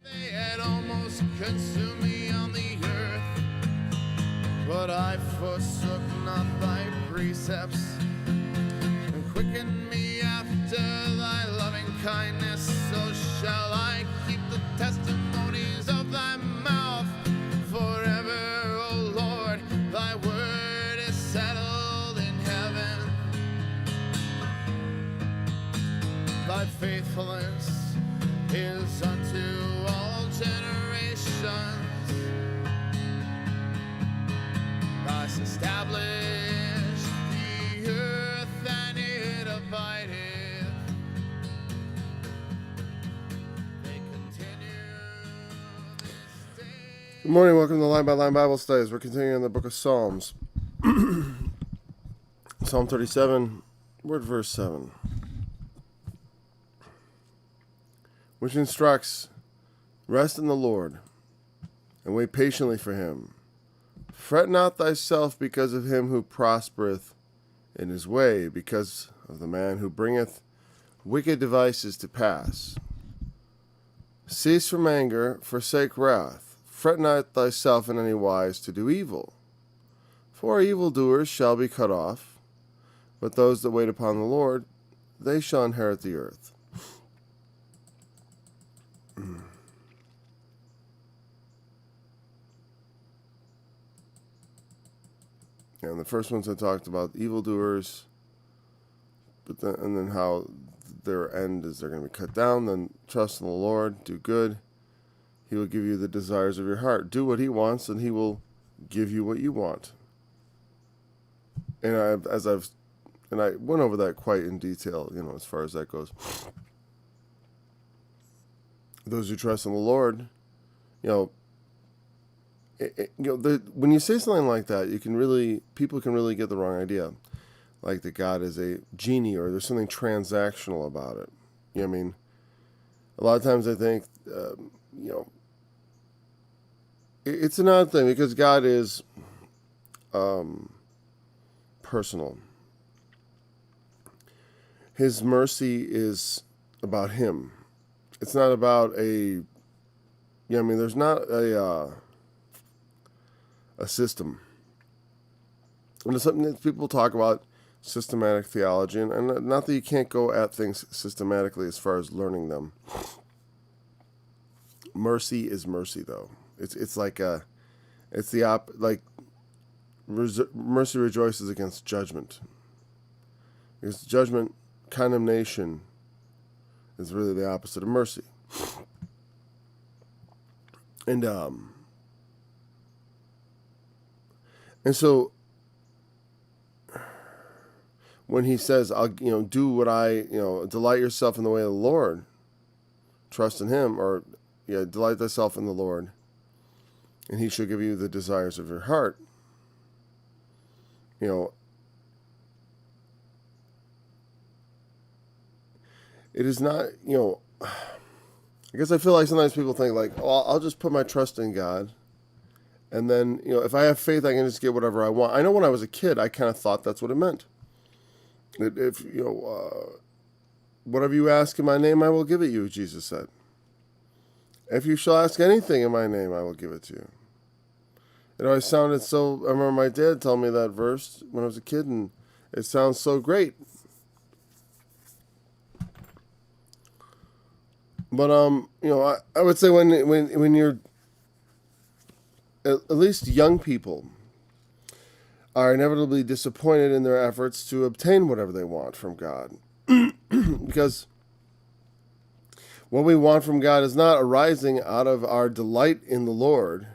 They had almost consumed me on the earth, but I forsook not thy precepts, and quickened me after thy loving kindness. So shall I keep the testimonies of thy mouth forever, O Lord. Thy word is settled in heaven. Thy faithfulness is unto all generations. Thus established the earth, and it abideth. They continue this day. Good morning. Welcome to Line by Line Bible Studies. We're continuing in the book of Psalms. Psalm 37, word verse 7. Which instructs, rest in the Lord, and wait patiently for him. Fret not thyself because of him who prospereth in his way, because of the man who bringeth wicked devices to pass. Cease from anger, forsake wrath. Fret not thyself in any wise to do evil. For evildoers shall be cut off, but those that wait upon the Lord, they shall inherit the earth. And the first ones I talked about evildoers, and then how their end is they're going to be cut down. Then trust in the Lord, do good. He will give you the desires of your heart. Do what he wants, and he will give you what you want. And I went over that quite in detail, as far as that goes. Those who trust in the Lord, when you say something like that, people can really get the wrong idea, like that God is a genie or there's something transactional about it. You know what I mean? A lot of times I think, it's an odd thing because God is personal. His mercy is about him. It's not about there's not a system. And it's something that people talk about systematic theology, and not that you can't go at things systematically as far as learning them. Mercy is mercy, though. Mercy rejoices against judgment. Because judgment, condemnation, is really the opposite of mercy. And so when he says, I'll, do what delight yourself in the way of the Lord, trust in him, or delight thyself in the Lord, and he shall give you the desires of your heart. It is not, I guess I feel like sometimes people think like, oh, I'll just put my trust in God. And then, if I have faith, I can just get whatever I want. I know when I was a kid, I kind of thought that's what it meant. If, whatever you ask in my name, I will give it you, Jesus said. If you shall ask anything in my name, I will give it to you. It always sounded so, I remember my dad telling me that verse when I was a kid, and it sounds so great. But, I would say when you're, at least young people are inevitably disappointed in their efforts to obtain whatever they want from God. Because what we want from God is not arising out of our delight in the Lord,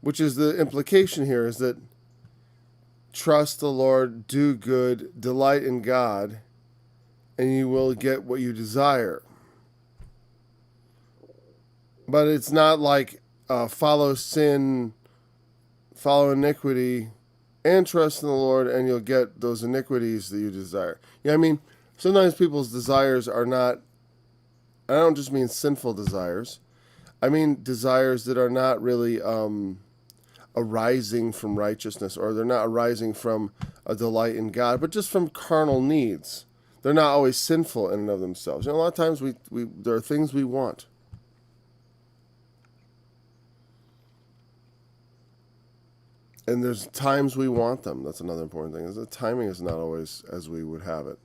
which is the implication here, is that trust the Lord, do good, delight in God, and you will get what you desire. But it's not like follow sin, follow iniquity, and trust in the Lord, and you'll get those iniquities that you desire. Sometimes people's desires are not, I don't just mean sinful desires. I mean desires that are not really arising from righteousness, or they're not arising from a delight in God, but just from carnal needs. They're not always sinful in and of themselves. A lot of times there are things we want. And there's times we want them. That's another important thing. Is the timing is not always as we would have it.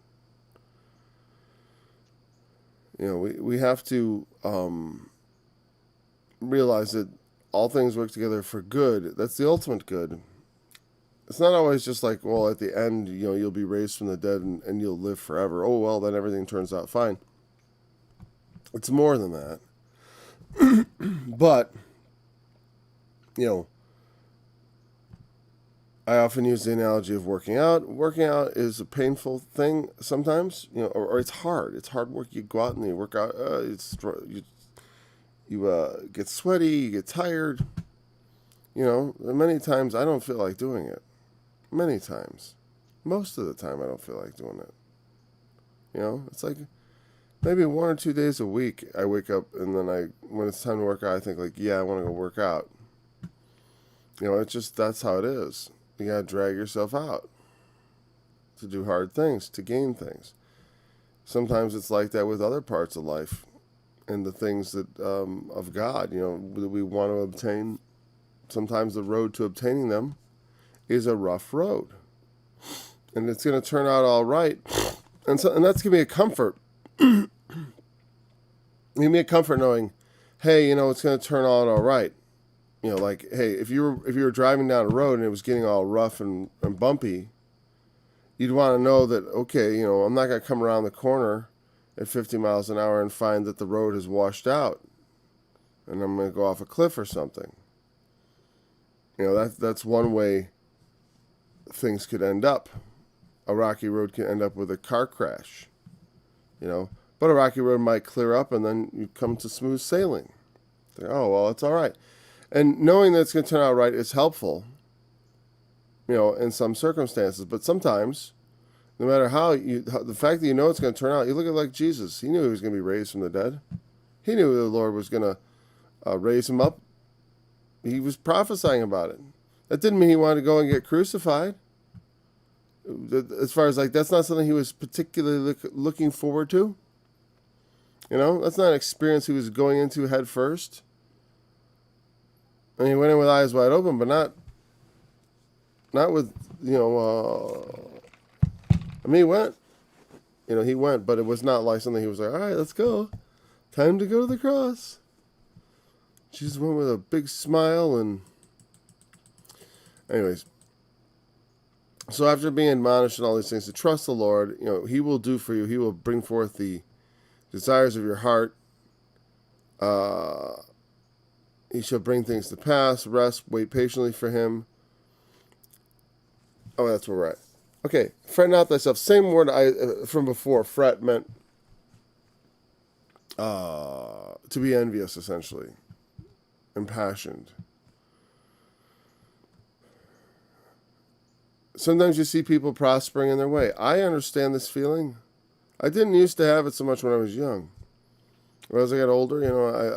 We have to realize that all things work together for good. That's the ultimate good. It's not always just like, well, at the end, you'll be raised from the dead and you'll live forever. Oh, well, then everything turns out fine. It's more than that. But, I often use the analogy of working out. Working out is a painful thing sometimes, or it's hard. It's hard work. You go out and you work out. You get sweaty. You get tired. Many times I don't feel like doing it. Many times. Most of the time I don't feel like doing it. It's like maybe 1 or 2 days a week I wake up and then when it's time to work out, I think like, yeah, I want to go work out. It's just, that's how it is. You got to drag yourself out to do hard things, to gain things. Sometimes it's like that with other parts of life and the things that of God, that we want to obtain. Sometimes the road to obtaining them is a rough road. And it's going to turn out all right. And that's giving me a comfort. Give me a comfort knowing, hey, it's going to turn out all right. Like, hey, if you were driving down a road and it was getting all rough and bumpy, you'd want to know that, okay, I'm not going to come around the corner at 50 miles an hour and find that the road has washed out and I'm going to go off a cliff or something. That's one way things could end up. A rocky road can end up with a car crash, but a rocky road might clear up and then you come to smooth sailing. Oh, well, it's all right. And knowing that it's going to turn out right is helpful, in some circumstances. But sometimes, no matter the fact that it's going to turn out, you look at like Jesus. He knew he was going to be raised from the dead. He knew the Lord was going to raise him up. He was prophesying about it. That didn't mean he wanted to go and get crucified. As far as that's not something he was particularly looking forward to. That's not an experience he was going into head first. And he went in with eyes wide open, but not with, he went. He went, but it was not like something he was like, all right, let's go. Time to go to the cross. Jesus went with a big smile and... Anyways. So after being admonished and all these things, to trust the Lord, he will do for you. He will bring forth the desires of your heart. He shall bring things to pass. Rest, wait patiently for him. Oh, that's where we're at. Okay, fret not thyself. Same word from before. Fret meant to be envious, essentially. Impassioned. Sometimes you see people prospering in their way. I understand this feeling. I didn't used to have it so much when I was young. But as I got older,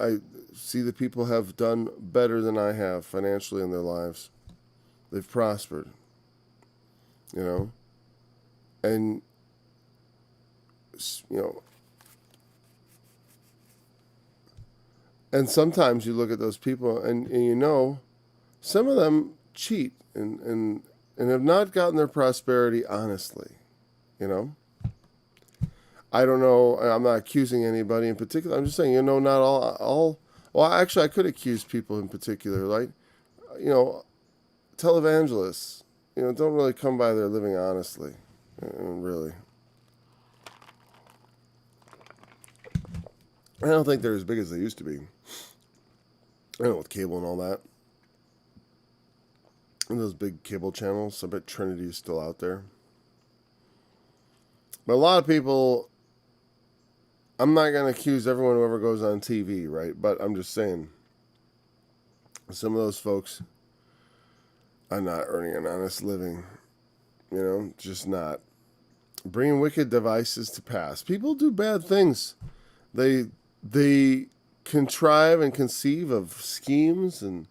I see that people have done better than I have financially in their lives. They've prospered. And, and sometimes you look at those people and some of them cheat and have not gotten their prosperity honestly, I don't know. I'm not accusing anybody in particular. I'm just saying, not all. Well, actually, I could accuse people in particular, like, televangelists, don't really come by there living honestly, really. I don't think they're as big as they used to be. With cable and all that. And those big cable channels, I bet Trinity is still out there. But a lot of people... I'm not going to accuse everyone who ever goes on TV, right? But I'm just saying, some of those folks are not earning an honest living. Just not. Bringing wicked devices to pass. People do bad things. They contrive and conceive of schemes, and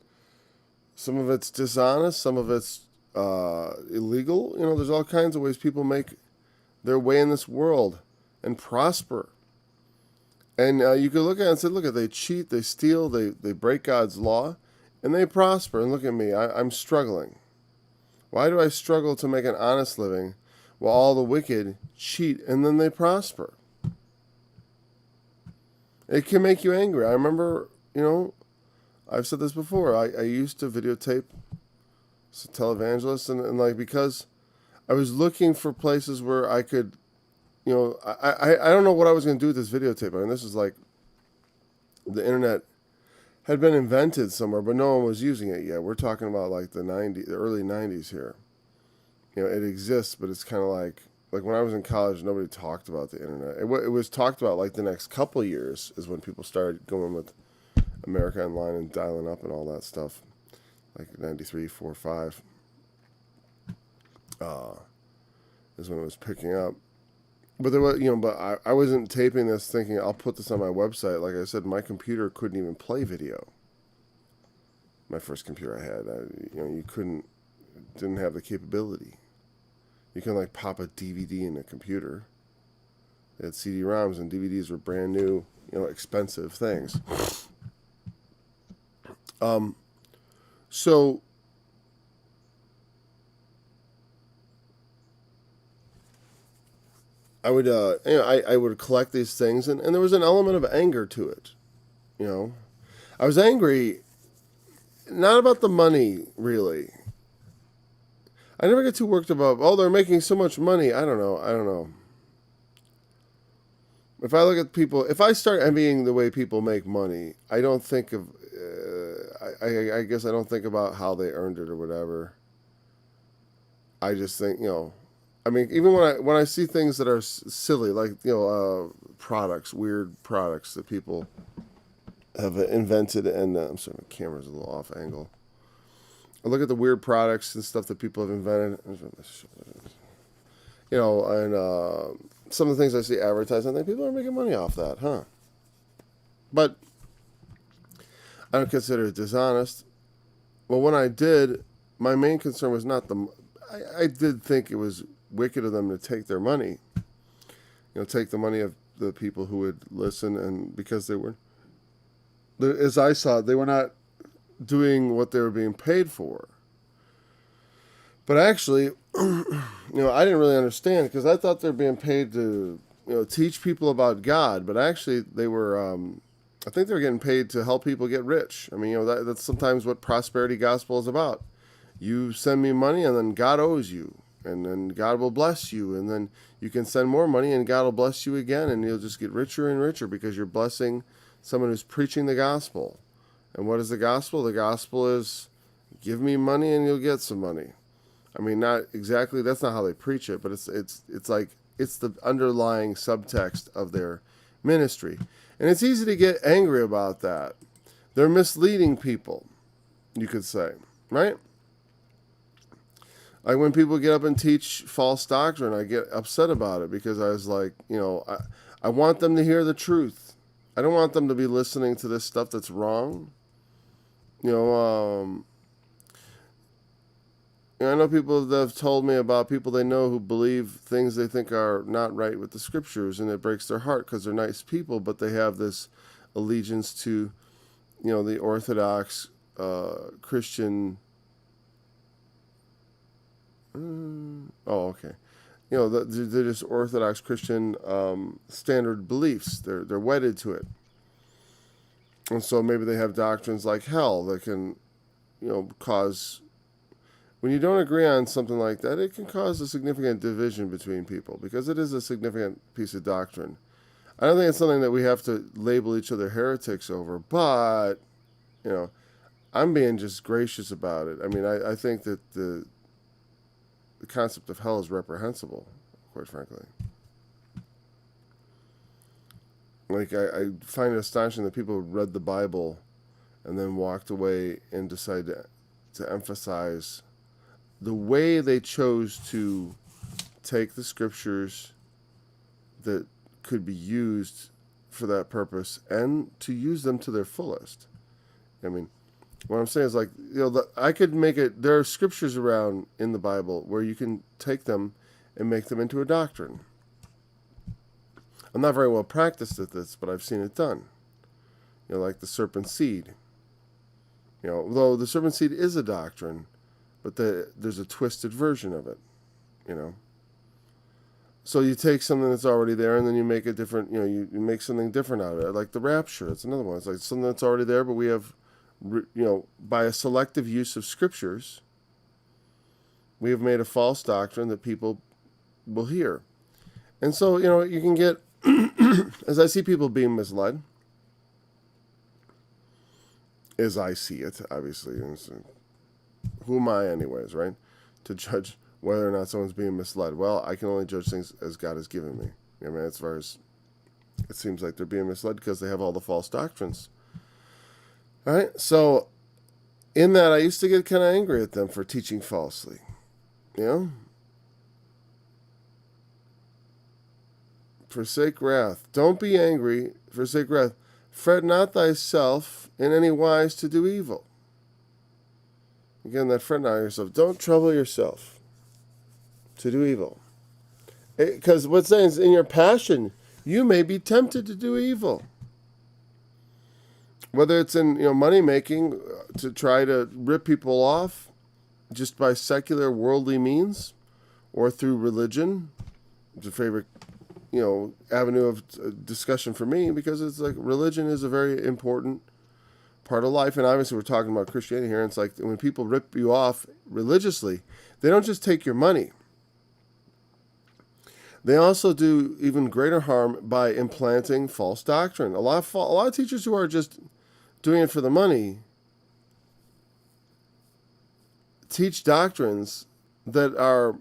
some of it's dishonest, some of it's illegal. There's all kinds of ways people make their way in this world and prosper. And you could look at it and say, look, they cheat, they steal, they break God's law, and they prosper. And look at me, I'm struggling. Why do I struggle to make an honest living while all the wicked cheat and then they prosper? It can make you angry. I remember, I've said this before. I used to videotape televangelists, and like, because I was looking for places where I could, I don't know what I was going to do with this videotape. I mean, this is like the internet had been invented somewhere, but no one was using it yet. We're talking about like the early 90s here. It exists, but it's kind of like when I was in college, nobody talked about the internet. It was talked about like the next couple of years is when people started going with America Online and dialing up and all that stuff, like 93, 4, 5. Is when it was picking up. But there was, but I wasn't taping this thinking I'll put this on my website. Like I said, my computer couldn't even play video. My first computer I had, you didn't have the capability. You can like pop a DVD in a computer. They had CD-ROMs, and DVDs were brand new, expensive things. So I would, I would collect these things, and there was an element of anger to it. I was angry, not about the money, really. I never get too worked about, they're making so much money. I don't know. If I look at people, if I start envying the way people make money, I don't think of, I guess I don't think about how they earned it or whatever. I just think, I mean, even when I see things that are silly, like, products, weird products that people have invented, and I'm sorry, my camera's a little off angle. I look at the weird products and stuff that people have invented, and some of the things I see advertised, I think people are making money off that, huh? But I don't consider it dishonest. Well, when I did, my main concern was not I did think it was wicked of them to take their money, take the money of the people who would listen, and because they were, as I saw it, they were not doing what they were being paid for. But actually, I didn't really understand, because I thought they were being paid to, teach people about God, but actually they were, I think they were getting paid to help people get rich. I mean, that's sometimes what prosperity gospel is about. You send me money, and then God owes you. And then God will bless you, and then you can send more money, and God will bless you again, and you'll just get richer and richer because you're blessing someone who's preaching the gospel. And what is the gospel? The gospel is, give me money and you'll get some money. I mean, not exactly, that's not how they preach it, but it's like, it's the underlying subtext of their ministry. And it's easy to get angry about that. They're misleading people, you could say, right? Like when people get up and teach false doctrine, I get upset about it, because I was like, I want them to hear the truth. I don't want them to be listening to this stuff that's wrong. I know people that have told me about people they know who believe things they think are not right with the scriptures, and it breaks their heart because they're nice people, but they have this allegiance to, the Orthodox Christian. Okay. They're just Orthodox Christian standard beliefs. They're wedded to it. And so maybe they have doctrines like hell that can, cause, when you don't agree on something like that, it can cause a significant division between people, because it is a significant piece of doctrine. I don't think it's something that we have to label each other heretics over, but, I'm being just gracious about it. I mean, I think that the concept of hell is reprehensible, quite frankly. Like, I find it astonishing that people read the Bible and then walked away and decided to emphasize the way they chose to take the scriptures that could be used for that purpose and to use them to their fullest. I mean, what I'm saying is, like, I could make it, there are scriptures around in the Bible where you can take them and make them into a doctrine. I'm not very well practiced at this, but I've seen it done. Like the serpent seed. Though the serpent seed is a doctrine, but there's a twisted version of it, you know. So you take something that's already there, and then you make a different, you know, you make something different out of it. Like the rapture, it's another one. It's like something that's already there, but we have, you know, by a selective use of scriptures, we have made a false doctrine that people will hear. And so, you know, you can get, as I see people being misled, as I see it, obviously, and so, who am I anyways, right, to judge whether or not someone's being misled? Well, I can only judge things as God has given me. I mean, as far as it seems like they're being misled because they have all the false doctrines. All right, so in that, I used to get kind of angry at them for teaching falsely. You know? Forsake wrath. Don't be angry, forsake wrath. Fret not thyself in any wise to do evil. Again, that fret not yourself. Don't trouble yourself to do evil. Because what's saying is, in your passion, you may be tempted to do evil. Whether it's in, you know, money making, to try to rip people off just by secular worldly means, or through religion. It's a favorite, you know, avenue of discussion for me, because it's like religion is a very important part of life. And obviously we're talking about Christianity here, and it's like when people rip you off religiously, they don't just take your money. They also do even greater harm by implanting false doctrine. A lot of teachers who are just doing it for the money teach doctrines that are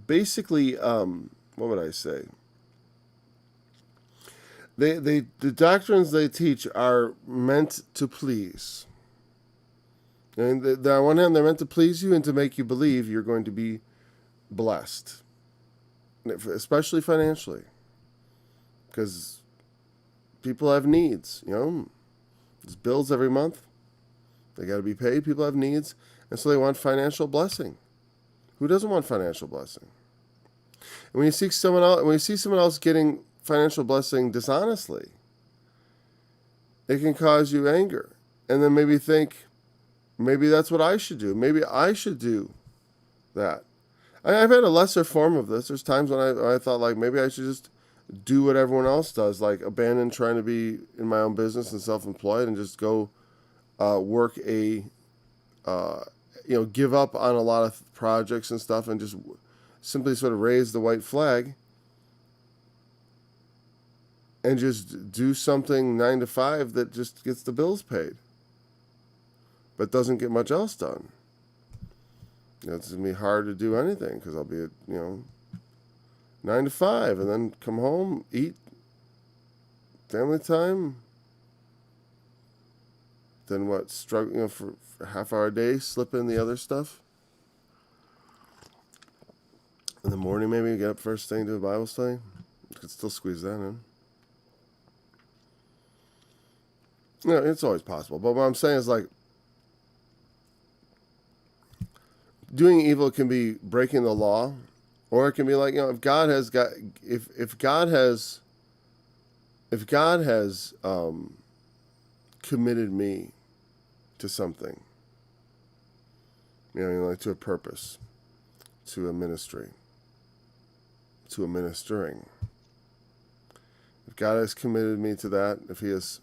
basically, what would I say? The doctrines they teach are meant to please. And on one hand, they're meant to please you and to make you believe you're going to be blessed, especially financially, because people have needs. You know, there's bills every month; they got to be paid. People have needs, and so they want financial blessing. Who doesn't want financial blessing? And when you see someone else getting financial blessing dishonestly, it can cause you anger, and then maybe think, maybe that's what I should do. Maybe I should do that. I've had a lesser form of this. There's times when I thought, like, maybe I should just do what everyone else does, like abandon trying to be in my own business and self-employed, and just go work give up on a lot of projects and stuff, and just simply sort of raise the white flag and just do something 9 to 5 that just gets the bills paid, but doesn't get much else done. You know, it's going to be hard to do anything because I'll be at, 9 to 5, and then come home, eat, family time, then what, struggle, for a half hour a day, slip in the other stuff. In the morning, maybe get up first thing, do a Bible study. You could still squeeze that in. It's always possible. But what I'm saying is, like, doing evil can be breaking the law, or it can be like, if God has committed me to something, like to a purpose, to a ministry, to a ministering. If God has committed me to that, if He has,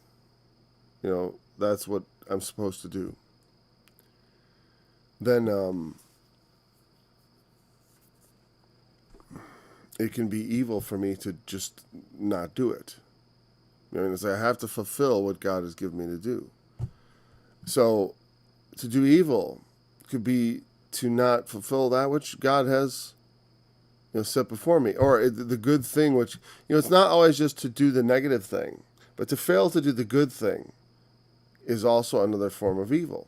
that's what I'm supposed to do, then it can be evil for me to just not do it. I have to fulfill what God has given me to do. So to do evil could be to not fulfill that which God has set before me, or the good thing, which it's not always just to do the negative thing, but to fail to do the good thing is also another form of evil.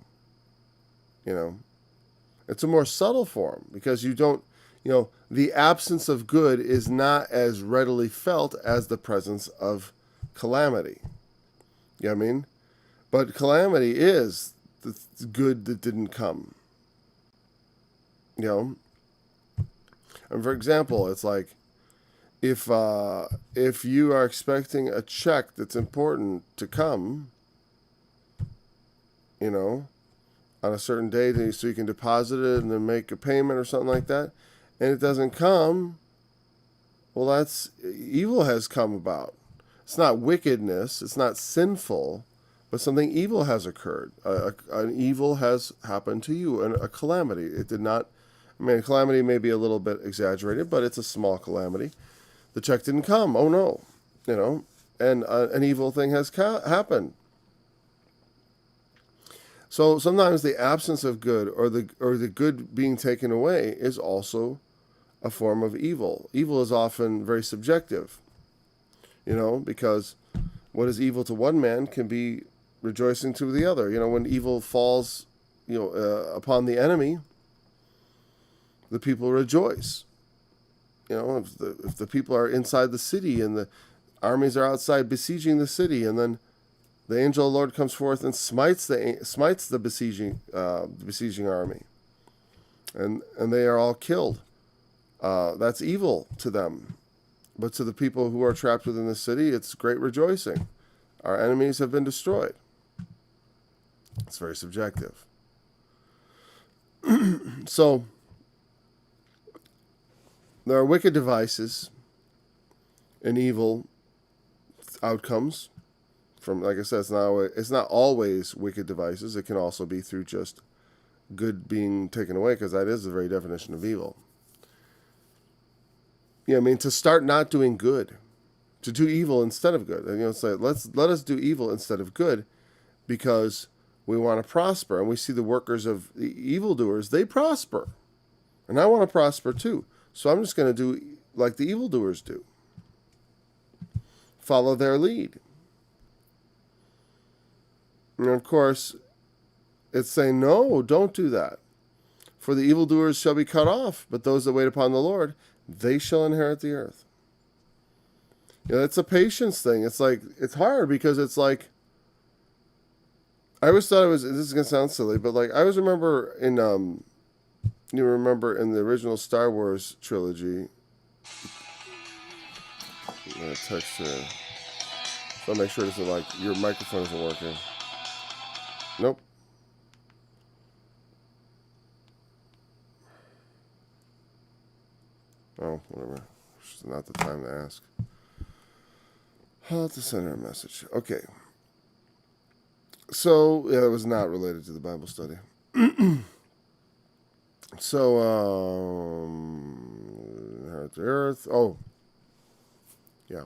It's a more subtle form, because you don't, the absence of good is not as readily felt as the presence of calamity. You know what I mean? But calamity is the good that didn't come. And for example, it's like, if you are expecting a check that's important to come, on a certain date so you can deposit it and then make a payment or something like that, and it doesn't come, well, that's evil has come about. It's not wickedness, it's not sinful, but something evil has occurred. An evil has happened to you, a calamity. It did not, a calamity may be a little bit exaggerated, but it's a small calamity. The check didn't come. Oh no, and an evil thing has happened. So sometimes the absence of good or the good being taken away is also a form of evil. Evil is often very subjective, because what is evil to one man can be rejoicing to the other. When evil falls, upon the enemy, the people rejoice. If the people are inside the city and the armies are outside besieging the city, and then the angel of the Lord comes forth and smites the besieging army, and they are all killed. That's evil to them, but to the people who are trapped within the city, it's great rejoicing. Our enemies have been destroyed. It's very subjective. So there are wicked devices and evil outcomes from, like I said, it's not always wicked devices. It can also be through just good being taken away, because that is the very definition of evil. To start not doing good, to do evil instead of good. And it's like, let us do evil instead of good, because we want to prosper. And we see the workers of the evildoers, they prosper. And I want to prosper too. So I'm just going to do like the evildoers do. Follow their lead. And of course, it's saying, no, don't do that. For the evildoers shall be cut off, but those that wait upon the Lord, they shall inherit the earth. It's a patience thing. It's like, it's hard, because it's like, I always thought this is going to sound silly, but like, I always remember in the original Star Wars trilogy, I'm going to text here. So I'll make sure this is like, your microphone isn't working. Nope. Oh, whatever. It's not the time to ask. I'll have to send her a message. Okay. So, yeah, it was not related to the Bible study. So, inherit the earth. Oh, yeah.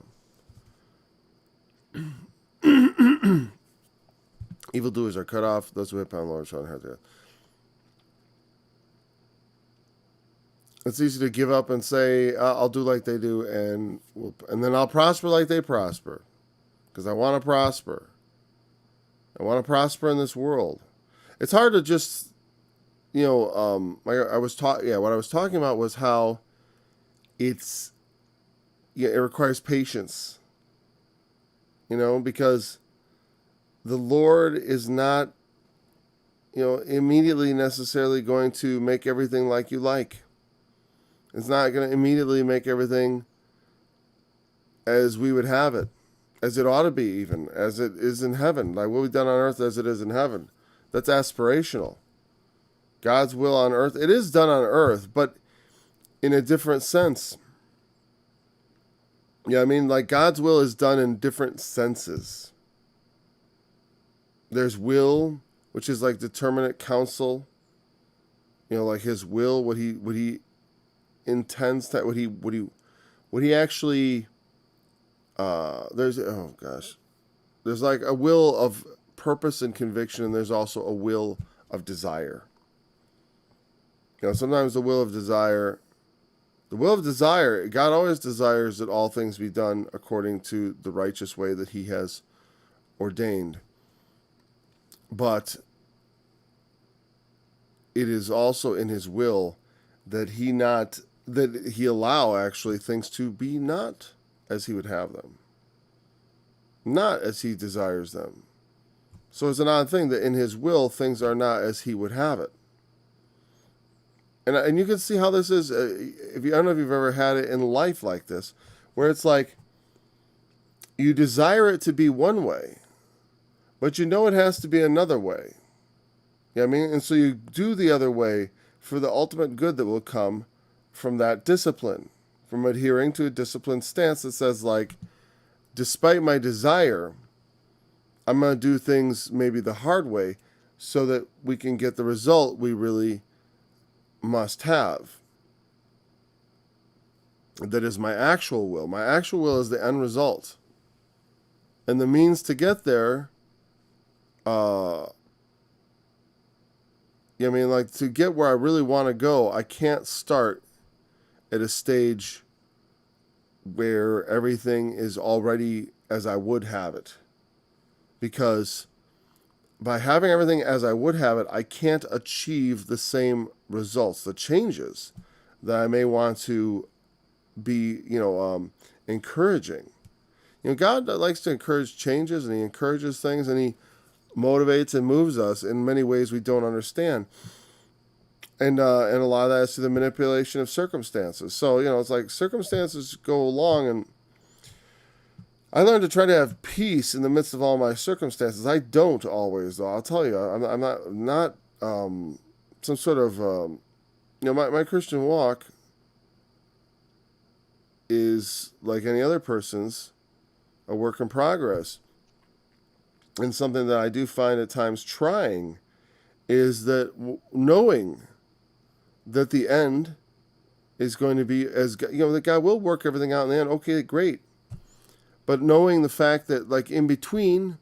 Evildoers are cut off. Those who wait upon the Lord shall inherit the earth. It's easy to give up and say, I'll do like they do, and then I'll prosper like they prosper, because I want to prosper. I want to prosper in this world. It's hard to just, what I was talking about was how it requires patience, because the Lord is not, immediately necessarily going to make everything like you like. It's not going to immediately make everything as we would have it, as it ought to be, even as it is in heaven, like what we've done on earth as it is in heaven. That's aspirational. God's will on earth, it is done on earth, but in a different sense. Like God's will is done in different senses. There's will, which is like determinate counsel. Like His will, what He intends, that what he actually. There's like a will of purpose and conviction, and there's also a will of desire. Sometimes the will of desire, God always desires that all things be done according to the righteous way that He has ordained. But it is also in His will that He allow actually things to be not as He would have them, not as He desires them. So it's an odd thing that in His will things are not as He would have it. And you can see how this is. I don't know if you've ever had it in life like this, where it's like you desire it to be one way, but it has to be another way. Yeah, I mean, and so you do the other way for the ultimate good that will come from that discipline, from adhering to a disciplined stance that says, like, despite my desire, I'm going to do things maybe the hard way so that we can get the result we really must have. That is my actual will. My actual will is the end result. And the means to get there, I mean, like, to get where I really want to go, I can't start at a stage where everything is already as I would have it. Because by having everything as I would have it, I can't achieve the same results, the changes that I may want to be, encouraging. God likes to encourage changes, and he encourages things, and he motivates and moves us in many ways we don't understand. And a lot of that is through the manipulation of circumstances. So, it's like circumstances go along, and I learned to try to have peace in the midst of all my circumstances. I don't always, though. I'll tell you, I'm not some sort of, my Christian walk is like any other person's, a work in progress. And something that I do find at times trying is that knowing that the end is going to be that God will work everything out in the end. Okay, great. But knowing the fact that, like, in between,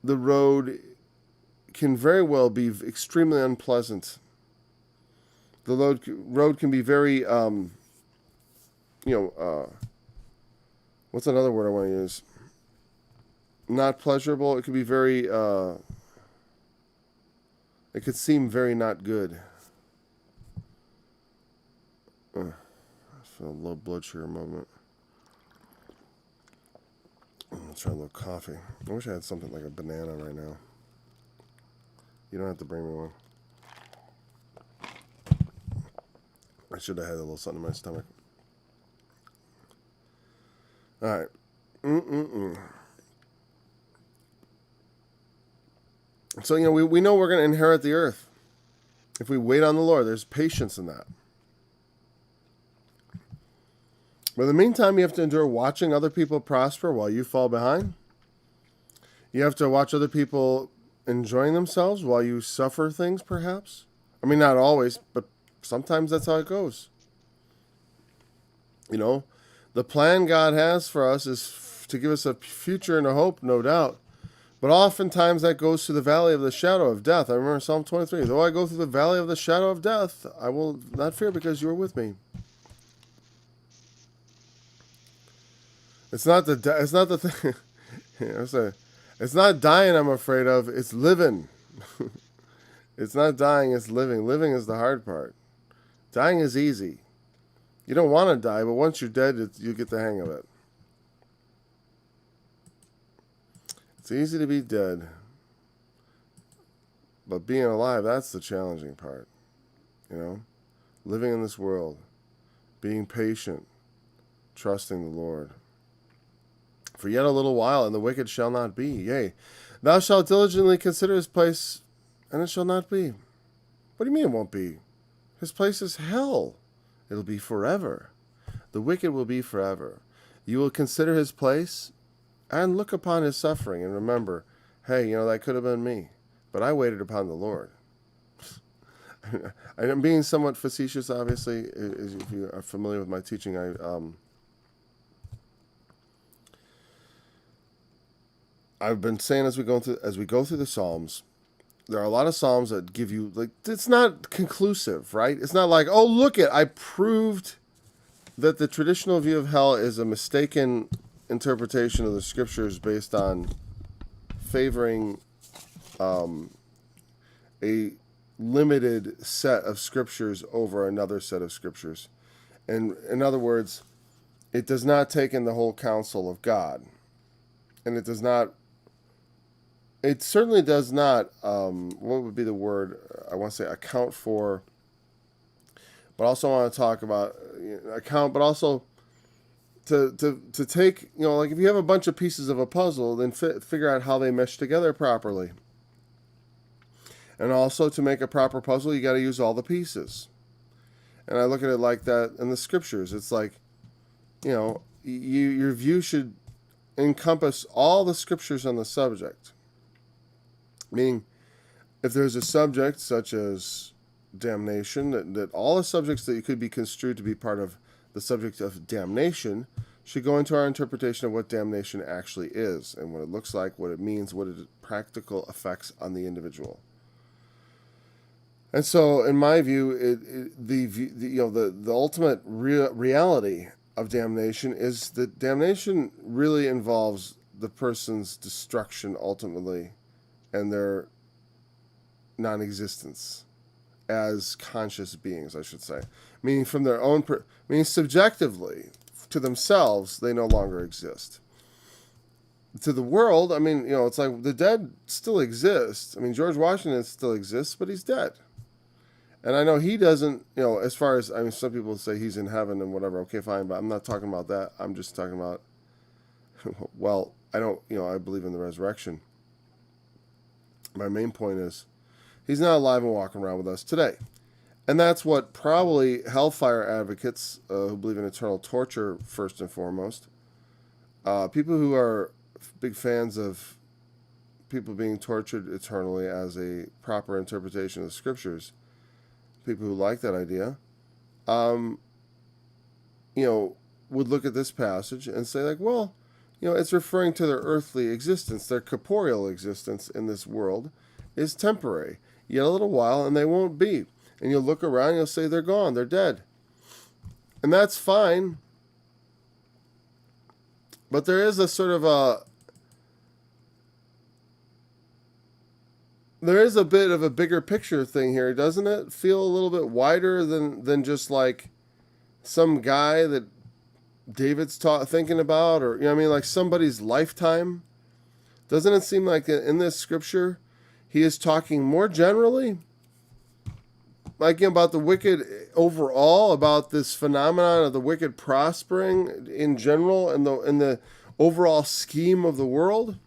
the road can very well be extremely unpleasant. The road can be very, what's another word I want to use? Not pleasurable. It could be very, it could seem very not good. I feel a low blood sugar moment. Let's try a little coffee. I wish I had something like a banana right now. You don't have to bring me one. I should have had a little something in my stomach. All right. So, we know we're going to inherit the earth. If we wait on the Lord, there's patience in that. But in the meantime, you have to endure watching other people prosper while you fall behind. You have to watch other people enjoying themselves while you suffer things, perhaps. I mean, not always, but sometimes that's how it goes. The plan God has for us is to give us a future and a hope, no doubt. But oftentimes that goes through the valley of the shadow of death. I remember Psalm 23. Though I go through the valley of the shadow of death, I will not fear because you are with me. It's not the thing. It's not dying I'm afraid of. It's living. It's not dying. It's living. Living is the hard part. Dying is easy. You don't want to die, but once you're dead, you get the hang of it. It's easy to be dead, but being alive, that's the challenging part. Living in this world, being patient, trusting the Lord. For yet a little while, and the wicked shall not be. Yea, thou shalt diligently consider his place, and it shall not be. What do you mean it won't be? His place is hell. It'll be forever. The wicked will be forever. You will consider his place and look upon his suffering and remember, hey, that could have been me, but I waited upon the Lord. I'm being somewhat facetious, obviously. If you are familiar with my teaching, I've been saying as we go through the Psalms, there are a lot of Psalms that give you, like, it's not conclusive, right? It's not like, oh, look I proved that the traditional view of hell is a mistaken interpretation of the scriptures based on favoring a limited set of scriptures over another set of scriptures. And in other words, it does not take in the whole counsel of God. And it certainly does not, what would be the word, I want to say account for, but also want to talk about account, but also to take, like if you have a bunch of pieces of a puzzle, then figure out how they mesh together properly. And also, to make a proper puzzle, you got to use all the pieces. And I look at it like that in the scriptures. It's like, your view should encompass all the scriptures on the subject. Meaning, if there's a subject such as damnation, that all the subjects that could be construed to be part of the subject of damnation should go into our interpretation of what damnation actually is and what it looks like, what it means, what its practical effects on the individual. And so, in my view, the ultimate reality of damnation is that damnation really involves the person's destruction ultimately, and their non-existence as conscious beings, I should say. Meaning from their own, meaning subjectively to themselves, they no longer exist. To the world, it's like the dead still exist. George Washington still exists, but he's dead. And I know he doesn't, as far as, some people say he's in heaven and whatever. Okay, fine, but I'm not talking about that. I'm just talking about, well, I don't, I believe in the resurrection. My main point is, he's not alive and walking around with us today. And that's what probably hellfire advocates who believe in eternal torture, first and foremost, people who are big fans of people being tortured eternally as a proper interpretation of the scriptures, people who like that idea, would look at this passage and say, like, well, it's referring to their earthly existence, their corporeal existence in this world is temporary. Yet a little while and they won't be. And you'll look around and you'll say they're gone, they're dead. And that's fine. But there is a sort of there is a bit of a bigger picture thing here, doesn't it? Feel a little bit wider than just like some guy that David's thinking about, or like somebody's lifetime. Doesn't it seem like in this scripture he is talking more generally, like about the wicked overall, about this phenomenon of the wicked prospering in general in the overall scheme of the world?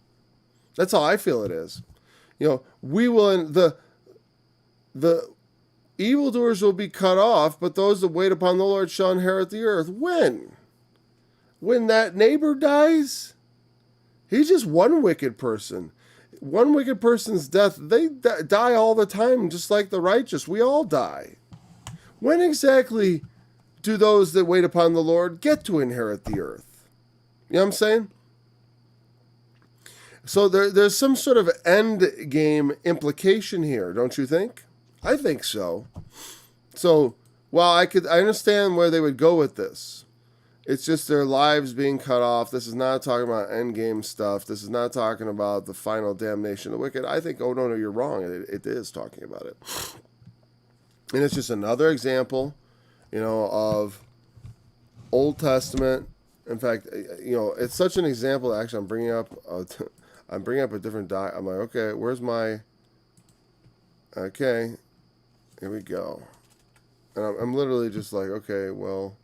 That's how I feel it is. We will, the evildoers will be cut off, but those that wait upon the Lord shall inherit the earth. When? When that neighbor dies? He's just one wicked person. One wicked person's death, they die all the time, just like the righteous. We all die. When exactly do those that wait upon the Lord get to inherit the earth? You know what I'm saying? So there's some sort of end game implication here, don't you think? I think so. So, while I understand where they would go with this. It's just their lives being cut off. This is not talking about end game stuff. This is not talking about the final damnation of the wicked. I think, oh no, you're wrong. It is talking about it. And it's just another example, of Old Testament. In fact, it's such an example that actually I'm bringing up a different I'm like, okay, where's my, okay, here we go. And I'm literally just like, okay, well,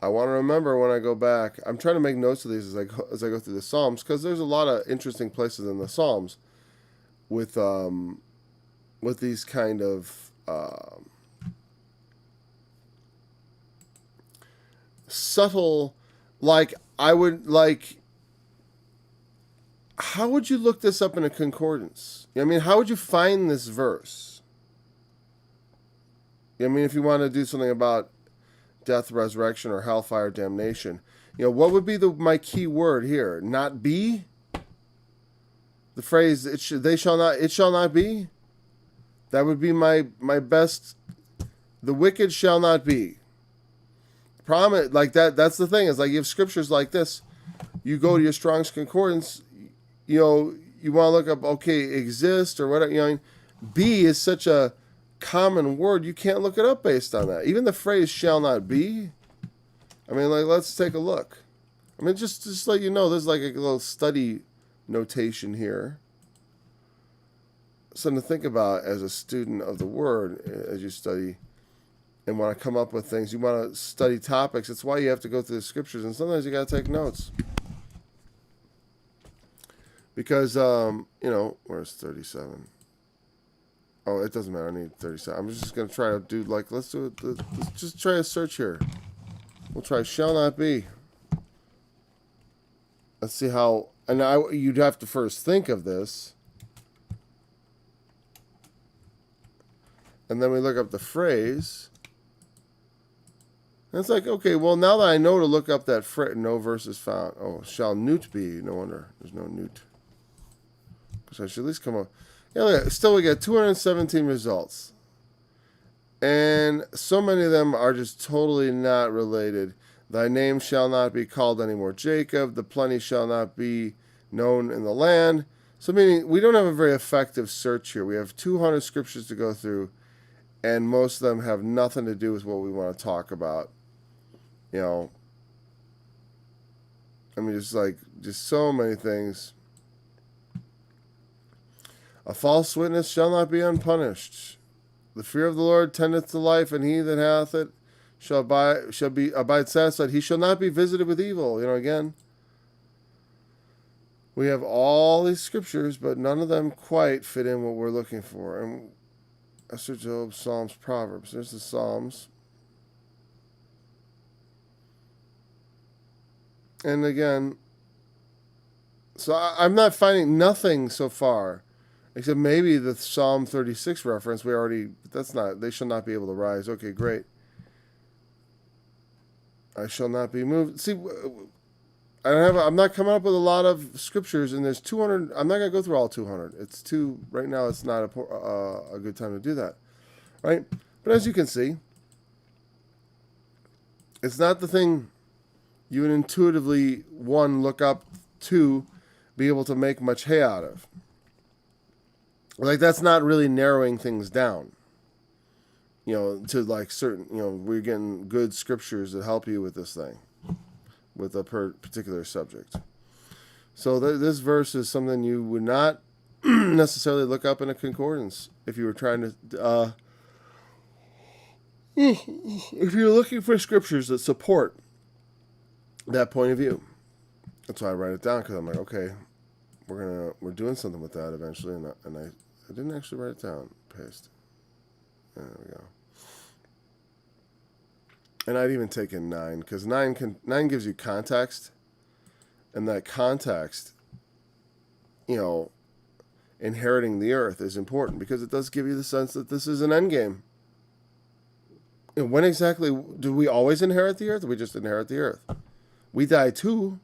I want to remember when I go back. I'm trying to make notes of these as I go through the Psalms, because there's a lot of interesting places in the Psalms with these kind of subtle, like I would like. How would you look this up in a concordance? How would you find this verse? If you want to do something about death, resurrection, or hellfire, damnation, what would be my key word here? Not be? The phrase, it shall not be? That would be my best. The wicked shall not be. Problem, like that's the thing, is like you have scriptures like this. You go to your Strong's Concordance, you want to look up, okay, exist or whatever. Be is such a common word, you can't look it up based on that. Even the phrase shall not be. Let's take a look. Just let you know, there's like a little study notation here. Something to think about as a student of the word as you study and want to come up with things. You want to study topics. It's why you have to go through the scriptures, and sometimes you got to take notes. Because, where's 37? Oh, it doesn't matter. I need 37. I'm just going to try to do, like, let's do it. Let's just try a search here. We'll try shall not be. Let's see how, and you'd have to first think of this. And then we look up the phrase. And it's like, okay, well, now that I know to look up that phrase, no verse is found. Oh, shall newt be? No wonder. There's no newt. So I should at least come up. Yeah, look, still we get 217 results. And so many of them are just totally not related. Thy name shall not be called anymore Jacob. The plenty shall not be known in the land. So meaning we don't have a very effective search here. We have 200 scriptures to go through, and most of them have nothing to do with what we want to talk about. You know, I mean, just so many things. A false witness shall not be unpunished. The fear of the Lord tendeth to life, and he that hath it shall abide satisfied. He shall not be visited with evil. You know, again, we have all these scriptures, but none of them quite fit in what we're looking for. And Esther, Job, Psalms, Proverbs. There's the Psalms. And again, so I'm not finding nothing so far. Except maybe the Psalm 36 reference, they shall not be able to rise. Okay, great. I shall not be moved. See, I'm not coming up with a lot of scriptures, and there's 200. I'm not going to go through all 200. Right now it's not a good time to do that. Right? But as you can see, it's not the thing you would intuitively, one, look up, two, be able to make much hay out of. Like, that's not really narrowing things down, to like certain, we're getting good scriptures that help you with this thing, with a particular subject. So this verse is something you would not necessarily look up in a concordance if you were trying to, if you're looking for scriptures that support that point of view. That's why I write it down, because I'm like, okay, we're doing something with that eventually, and I didn't actually write it down. Paste. There we go. And I'd even take in 9, because 9 gives you context, and that context, inheriting the earth is important, because it does give you the sense that this is an end game. And when exactly do we always inherit the earth, or we just inherit the earth? We die too.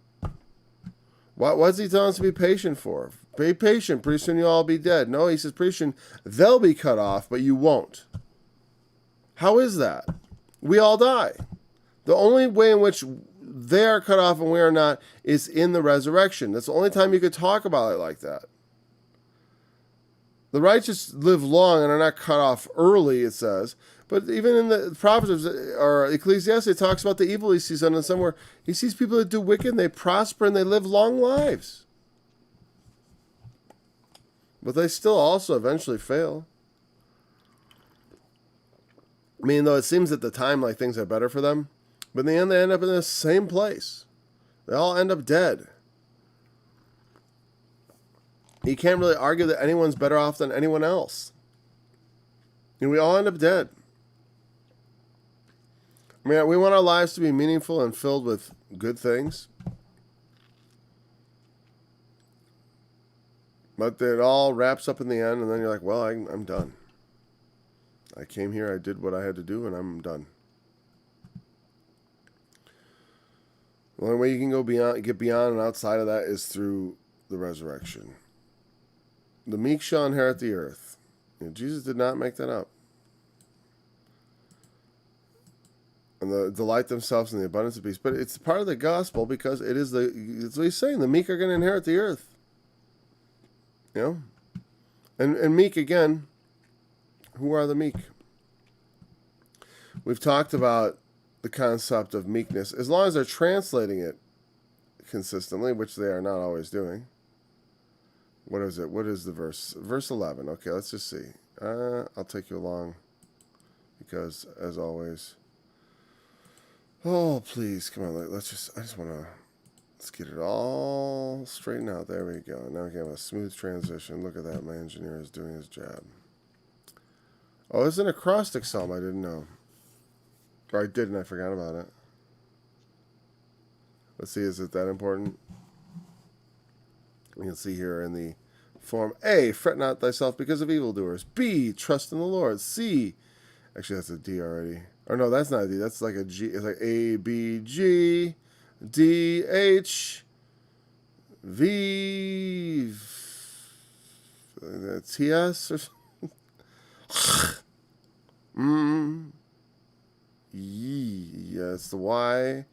What's he telling us to be patient for? Be patient. Pretty soon you'll all be dead. No, he says pretty soon they'll be cut off, but you won't. How is that? We all die. The only way in which they are cut off and we are not is in the resurrection. That's the only time you could talk about it like that. The righteous live long and are not cut off early, it says. But even in the Proverbs or Ecclesiastes, it talks about the evil he sees on somewhere. He sees people that do wicked and they prosper and they live long lives. But they still also eventually fail. I mean, though it seems at the time like things are better for them, but in the end they end up in the same place. They all end up dead. You can't really argue that anyone's better off than anyone else. And we all end up dead. I mean, we want our lives to be meaningful and filled with good things. But it all wraps up in the end, and then you're like, well, I'm done. I came here, I did what I had to do, and I'm done. The only way you can get beyond and outside of that is through the resurrection. The meek shall inherit the earth. Jesus did not make that up. And the delight themselves in the abundance of peace. But it's part of the gospel because it's what he's saying. The meek are going to inherit the earth. And meek, again, who are the meek? We've talked about the concept of meekness. As long as they're translating it consistently, which they are not always doing. What is it? What is the verse? Verse 11. Okay, let's just see. I'll take you along because, as always... Oh, please, come on. Let's get it all straightened out. There we go. Now we can have a smooth transition. Look at that. My engineer is doing his job. Oh, it's an acrostic psalm. I didn't know. Or I did and I forgot about it. Let's see, is it that important? We can see here in the form A, fret not thyself because of evildoers. B, trust in the Lord. C, actually that's a D already. Or no, that's not a D. That's like a G. It's like A, B, G, D, H, V, T, S, or something. Yeah, it's the Y.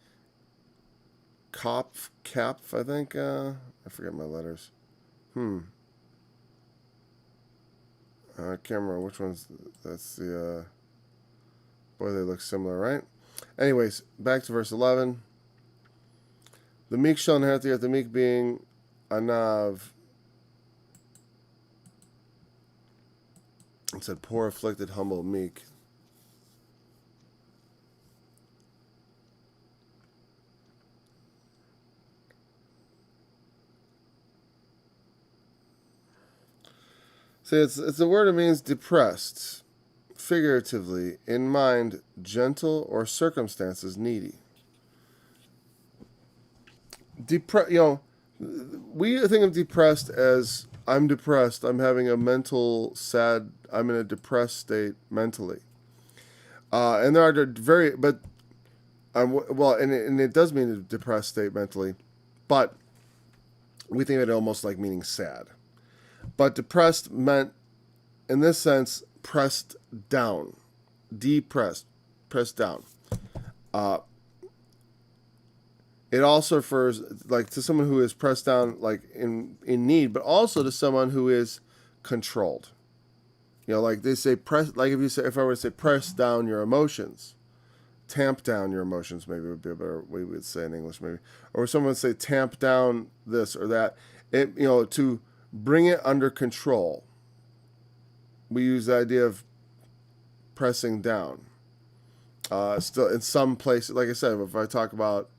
Kopf, I think. I forget my letters. I can't remember which one's. That's the. Boy, they look similar, right? Anyways, back to verse 11. The meek shall inherit the earth. The meek being Anav. It said poor, afflicted, humble, meek. See, it's a word that means depressed, figuratively, in mind, gentle, or circumstances needy. We think of depressed as I'm depressed. I'm having a mental sad. I'm in a depressed state mentally, and there are and it does mean a depressed state mentally, but we think of it almost like meaning sad. But depressed meant, in this sense, pressed down, depressed, pressed down. It also refers like to someone who is pressed down, like in need, but also to someone who is controlled. Like they say, if I were to say, press down your emotions, tamp down your emotions, maybe would be a better way we would say in English, maybe, or someone would say, tamp down this or that. To bring it under control. We use the idea of pressing down. Still, in some places, like I said, if I talk about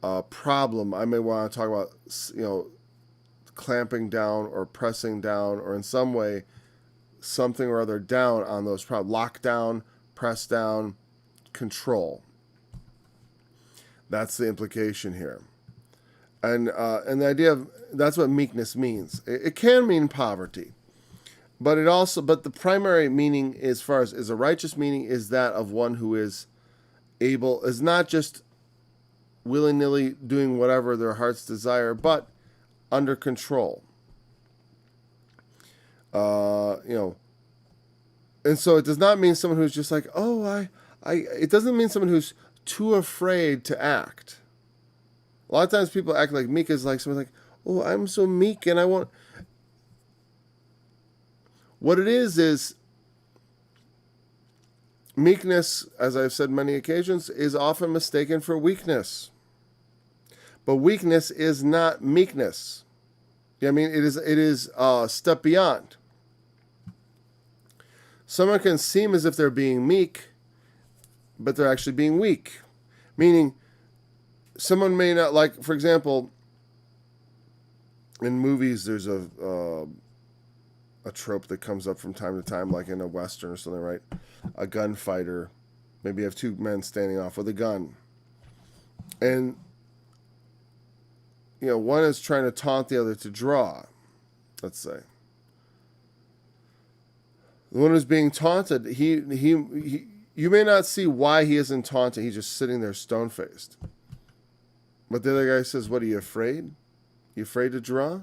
a problem, I may want to talk about, clamping down or pressing down, or in some way, something or other down on those problems. Lock down, press down, control. That's the implication here. And the idea of that's what meekness means. It can mean poverty, but the primary meaning, as far as is a righteous meaning, is that of one who is not just willy-nilly doing whatever their hearts desire, but under control. And so it does not mean someone who's just like, it doesn't mean someone who's too afraid to act. A lot of times people act like meek is like someone like, oh, I'm so meek and I won't. What it is meekness, as I've said many occasions, is often mistaken for weakness. But weakness is not meekness. It is a step beyond. Someone can seem as if they're being meek, but they're actually being weak. Meaning, someone may not, like, for example, in movies, there's a trope that comes up from time to time, like in a Western or something, right? A gunfighter. Maybe you have two men standing off with a gun. And, one is trying to taunt the other to draw, let's say. The one who's being taunted, you may not see why he isn't taunted. He's just sitting there stone-faced. But the other guy says, what, are you afraid? You afraid to draw?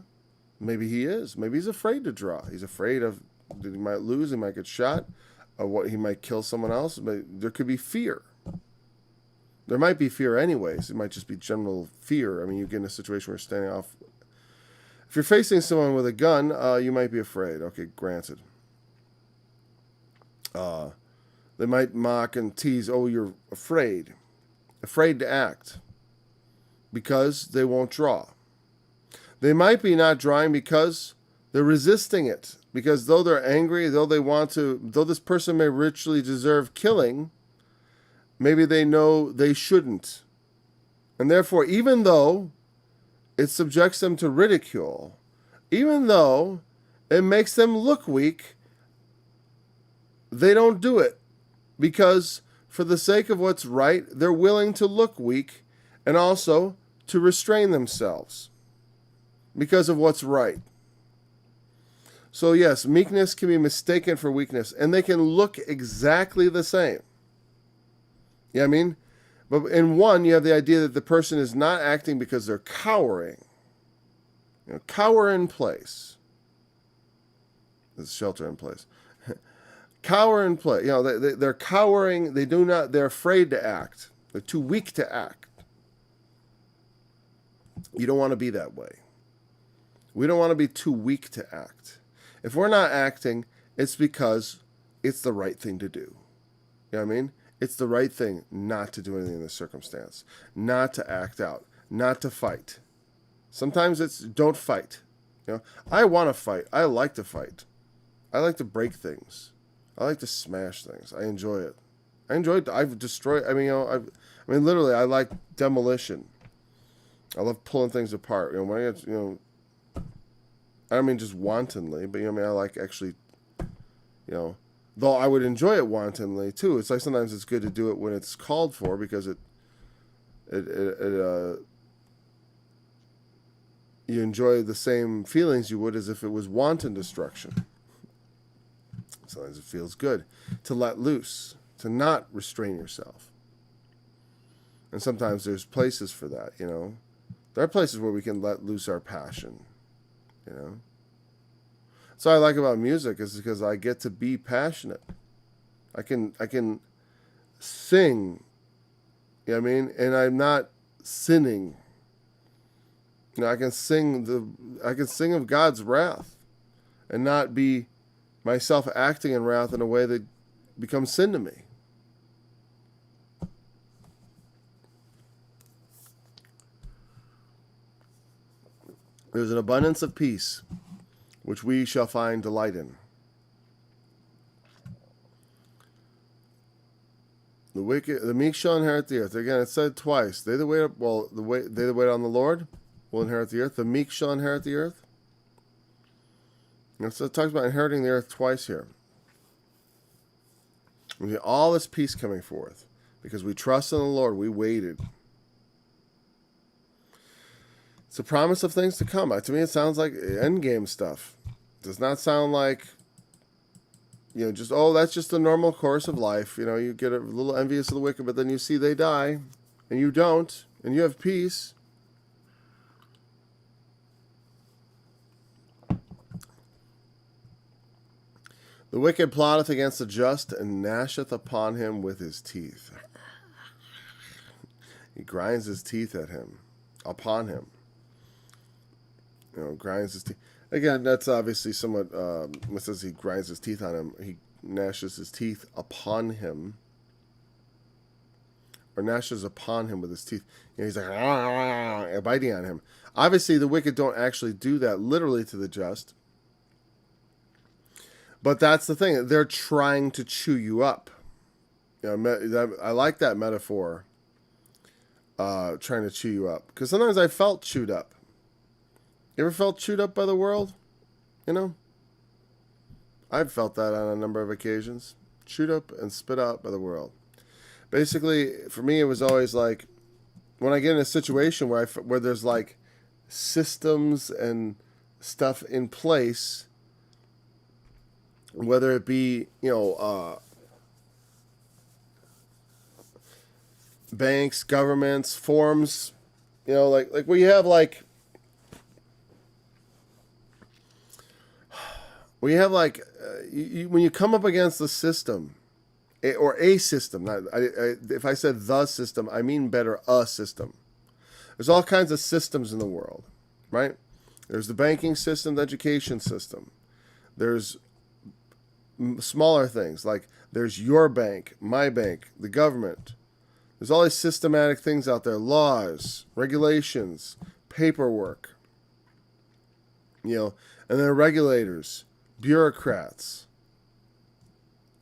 Maybe he is. Maybe he's afraid to draw. He's afraid that he might lose, he might get shot, or what, he might kill someone else. But there could be fear. There might be fear anyways. It might just be general fear. You get in a situation where you're standing off. If you're facing someone with a gun, you might be afraid. Okay, granted. They might mock and tease, oh, you're afraid. Afraid to act. Because they won't draw. They might be not drawing because they're resisting it. Because though they're angry, though this person may richly deserve killing, maybe they know they shouldn't. And therefore, even though it subjects them to ridicule, even though it makes them look weak, they don't do it because for the sake of what's right, they're willing to look weak and also to restrain themselves because of what's right. So yes, meekness can be mistaken for weakness, and they can look exactly the same. You know what I mean? But in one, you have the idea that the person is not acting because they're cowering. Cower in place. It's shelter in place. Cower in place. They're cowering. They're afraid to act. They're too weak to act. You don't want to be that way. We don't want to be too weak to act. If we're not acting, it's because it's the right thing to do. You know what I mean? It's the right thing not to do anything in this circumstance, not to act out, not to fight. Sometimes it's don't fight. I want to fight. I like to fight. I like to break things. I like to smash things. I enjoy it. I've destroyed. Literally, I like demolition. I love pulling things apart. I don't mean just wantonly, but I like actually, though I would enjoy it wantonly too. It's like sometimes it's good to do it when it's called for because you enjoy the same feelings you would as if it was wanton destruction. Sometimes it feels good to let loose, to not restrain yourself. And sometimes there's places for that, There are places where we can let loose our passion, So what I like about music is because I get to be passionate. I can sing, and I'm not sinning. I can sing of God's wrath and not be myself acting in wrath in a way that becomes sin to me. There's an abundance of peace, which we shall find delight in. The meek shall inherit the earth. Again, it's said twice. They that wait on the Lord will inherit the earth. The meek shall inherit the earth. So it talks about inheriting the earth twice here. We get all this peace coming forth because we trust in the Lord. We waited. It's a promise of things to come. To me, it sounds like endgame stuff. It does not sound like, that's just the normal course of life. You get a little envious of the wicked, but then you see they die, and you don't, and you have peace. The wicked plotteth against the just, and gnasheth upon him with his teeth. He grinds his teeth at him, upon him. Grinds his teeth. Again, that's obviously somewhat, it says he grinds his teeth on him. He gnashes his teeth upon him. Or gnashes upon him with his teeth. He's like, biting on him. Obviously, the wicked don't actually do that literally to the just. But that's the thing. They're trying to chew you up. I like that metaphor. Trying to chew you up. Because sometimes I felt chewed up. You ever felt chewed up by the world? I've felt that on a number of occasions. Chewed up and spit out by the world. Basically, for me, it was always like, when I get in a situation where there's like systems and stuff in place, whether it be, banks, governments, forms, like where you have like, when you come up against the system, or a system, if I said the system, I mean better a system. There's all kinds of systems in the world, right? There's the banking system, the education system. There's smaller things, like there's your bank, my bank, the government. There's all these systematic things out there, laws, regulations, paperwork, and there are regulators, bureaucrats,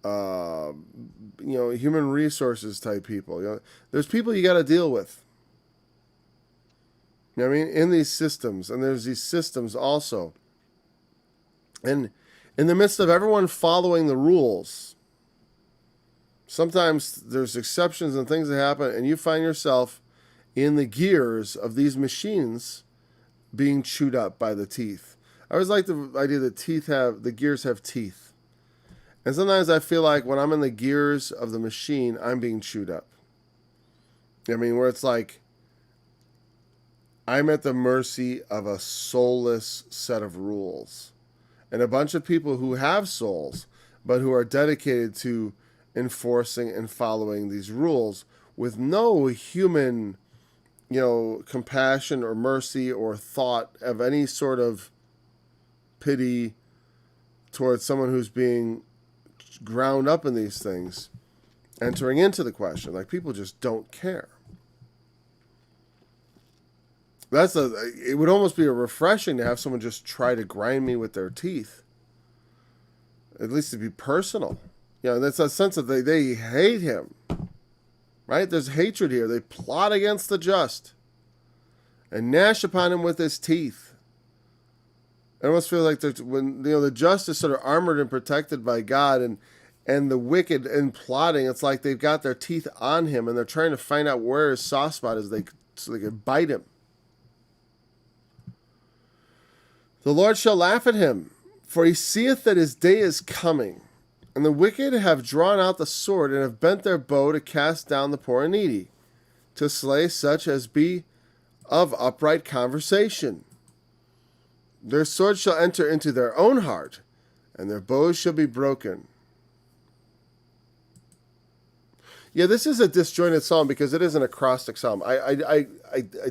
human resources type people. There's people you got to deal with. In these systems, and there's these systems also. And in the midst of everyone following the rules, Sometimes there's exceptions and things that happen, and you find yourself in the gears of these machines being chewed up by the teeth. I always like the idea that the gears have teeth. And sometimes I feel like when I'm in the gears of the machine, I'm being chewed up. I mean, where it's like I'm at the mercy of a soulless set of rules. And a bunch of people who have souls, but who are dedicated to enforcing and following these rules with no human, compassion or mercy or thought of any sort of pity towards someone who's being ground up in these things, entering into the question. Like, people just don't care. It would almost be refreshing to have someone just try to grind me with their teeth. At least to be personal. That's a sense that they hate him. Right? There's hatred here. They plot against the just and gnash upon him with his teeth. I almost feel like when the just is sort of armored and protected by God, and the wicked and plotting, it's like they've got their teeth on him and they're trying to find out where his soft spot is so they can bite him. The Lord shall laugh at him, for he seeth that his day is coming. And the wicked have drawn out the sword, and have bent their bow to cast down the poor and needy, to slay such as be of upright conversation. Their sword shall enter into their own heart, and their bows shall be broken. Yeah, this is a disjointed psalm because it is an acrostic psalm. I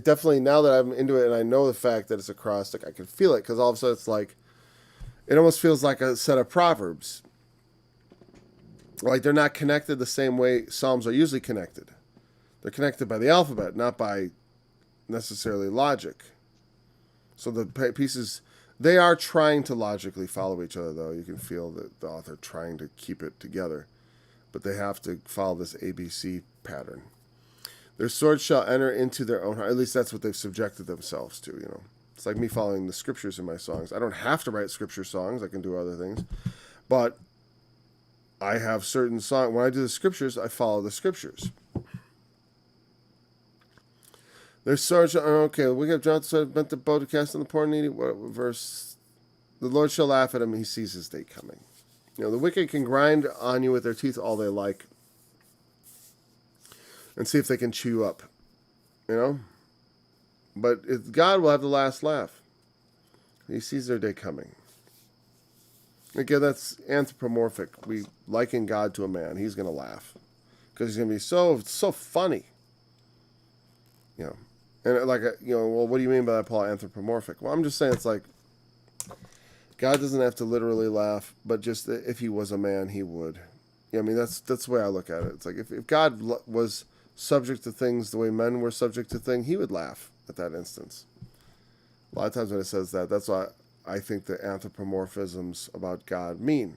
definitely, now that I'm into it and I know the fact that it's acrostic, I can feel it, because all of a sudden it's like, it almost feels like a set of proverbs. Like they're not connected the same way psalms are usually connected. They're connected by the alphabet, not by necessarily logic. So the pieces, they are trying to logically follow each other, though. You can feel the author trying to keep it together. But they have to follow this ABC pattern. Their sword shall enter into their own heart. At least that's what they've subjected themselves to, It's like me following the scriptures in my songs. I don't have to write scripture songs. I can do other things. But I have certain songs. When I do the scriptures, I follow the scriptures. Their sword shall... Okay, we have John said, bent the bow to cast on the poor and needy. What verse? The Lord shall laugh at him. He sees his day coming. The wicked can grind on you with their teeth all they like and see if they can chew you up, But God will have the last laugh. He sees their day coming. Again, that's anthropomorphic. We liken God to a man. He's going to laugh because he's going to be so funny. And well, what do you mean by that, Paul? Anthropomorphic? Well, I'm just saying it's like God doesn't have to literally laugh, but just if he was a man, he would. That's the way I look at it. It's like if God was subject to things the way men were subject to things, he would laugh at that instance. A lot of times when it says that, that's what I think the anthropomorphisms about God mean.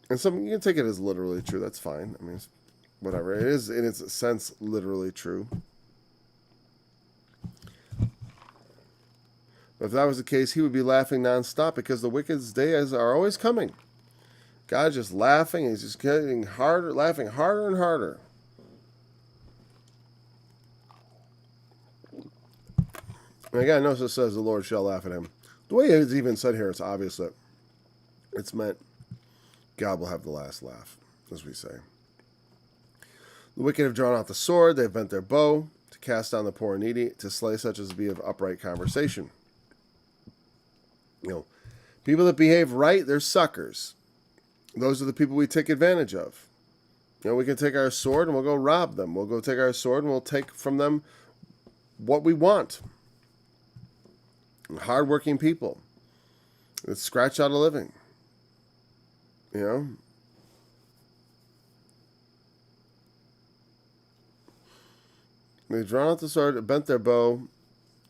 And you can take it as literally true. That's fine. Whatever. It is, in its sense, literally true. But if that was the case, he would be laughing nonstop because the wicked's days are always coming. God's just laughing. He's just getting harder, laughing harder and harder. And again, notice it says the Lord shall laugh at him. The way it's even said here, it's obvious that it's meant God will have the last laugh, as we say. The wicked have drawn out the sword. They've bent their bow to cast down the poor and needy, to slay such as be of upright conversation. People that behave right, they're suckers. Those are the people we take advantage of. We can take our sword and we'll go rob them. We'll go take our sword and we'll take from them what we want. Hardworking people that scratch out a living. They've drawn out the sword, bent their bow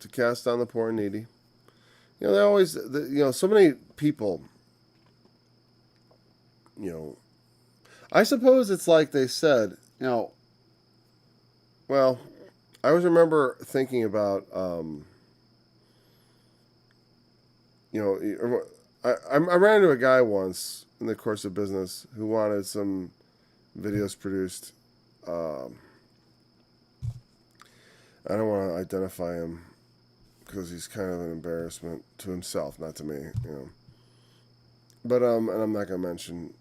to cast down the poor and needy. They always, so many people, I suppose it's like they said, well, I always remember thinking about, I ran into a guy once in the course of business who wanted some videos produced. I don't want to identify him because he's kind of an embarrassment to himself, not to me, you know. But and I'm not gonna mention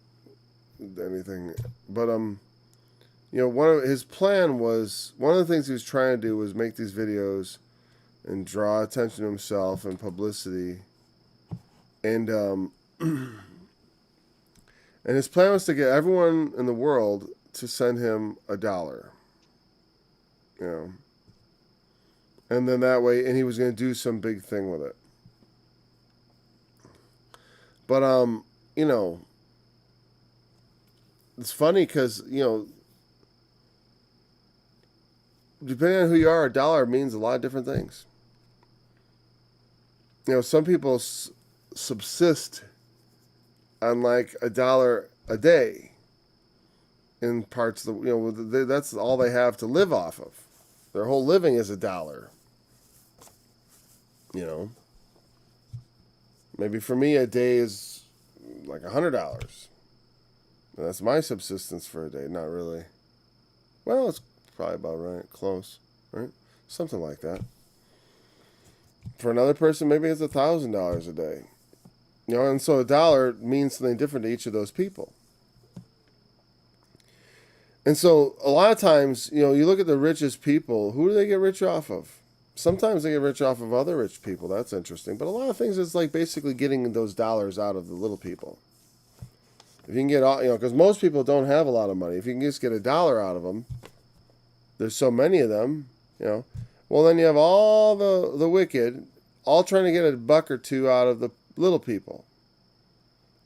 anything. But you know, his plan was, one of the things he was trying to do was make these videos and draw attention to himself and publicity. And and his plan was to get everyone in the world to send him $1. You know. And then that way, and he was going to do some big thing with it. But you know, it's funny because, you know, depending on who you are, $1 means a lot of different things. You know, some people subsist on like $1 a day in parts of the, you know, that's all they have to live off of. Their whole living is $1. You know, maybe for me a day is like $100. That's my subsistence for a day. Not really. Well, it's probably about right. Close, right? Something like that. For another person, maybe it's $1,000 a day. You know, and so $1 means something different to each of those people. And so a lot of times, you know, you look at the richest people, who do they get rich off of? Sometimes they get rich off of other rich people. That's interesting. But a lot of things is like basically getting those dollars out of the little people. If you can get, you know, because most people don't have a lot of money. If you can just get $1 out of them, there's so many of them, you know. Well, then you have all the wicked, all trying to get $1 or $2 out of the little people.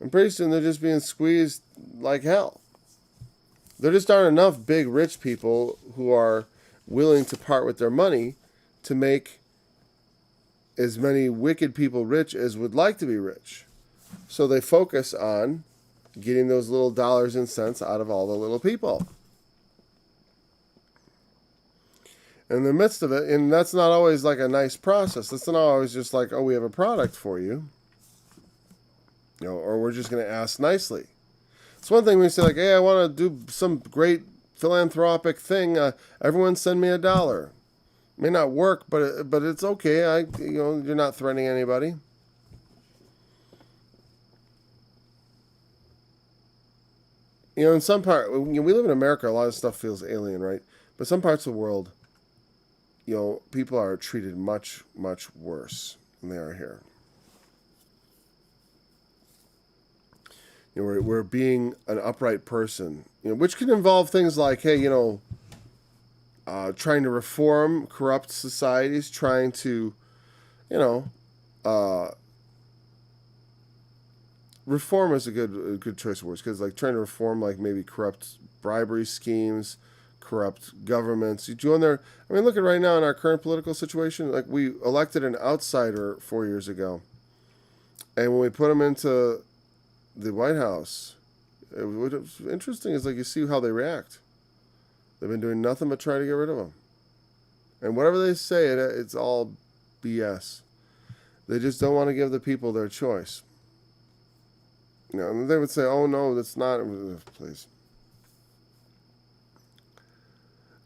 And pretty soon they're just being squeezed like hell. There just aren't enough big rich people who are willing to part with their money to make as many wicked people rich as would like to be rich. So they focus on getting those little dollars and cents out of all the little people. In the midst of it, and that's not always like a nice process. That's not always just like, oh, we have a product for you. You know, or we're just going to ask nicely. It's one thing when you say like, hey, I want to do some great philanthropic thing. Everyone send me $1. May not work, but it's okay. You know, you're not threatening anybody. You know, in some part, you know, we live in America. A lot of stuff feels alien, right? But some parts of the world, you know, people are treated much, much worse than they are here. You know, we're being an upright person, you know, which can involve things like, hey, you know, trying to reform corrupt societies, trying to, you know, reform is a good choice of words, because like trying to reform like maybe corrupt bribery schemes, corrupt governments. You join there. I mean, look at right now in our current political situation. Like we elected an outsider 4 years ago, and when we put him into the White House, what's interesting is like you see how they react. They've been doing nothing but try to get rid of him. And whatever they say, it's all BS. They just don't want to give the people their choice. You know, and they would say, oh, no, that's not. Please.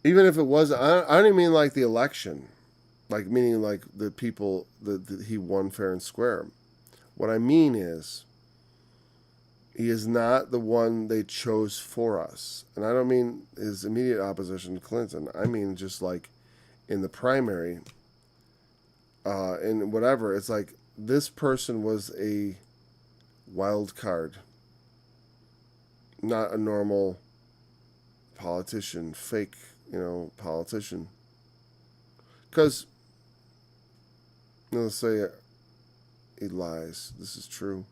Even if it was, I don't even mean like the election. Like meaning like the people that he won fair and square. What I mean is, he is not the one they chose for us. And I don't mean his immediate opposition to Clinton. I mean just like in the primary, in whatever. It's like this person was a wild card. Not a normal politician, fake, you know, politician. Because, you know, let's say he lies. This is true.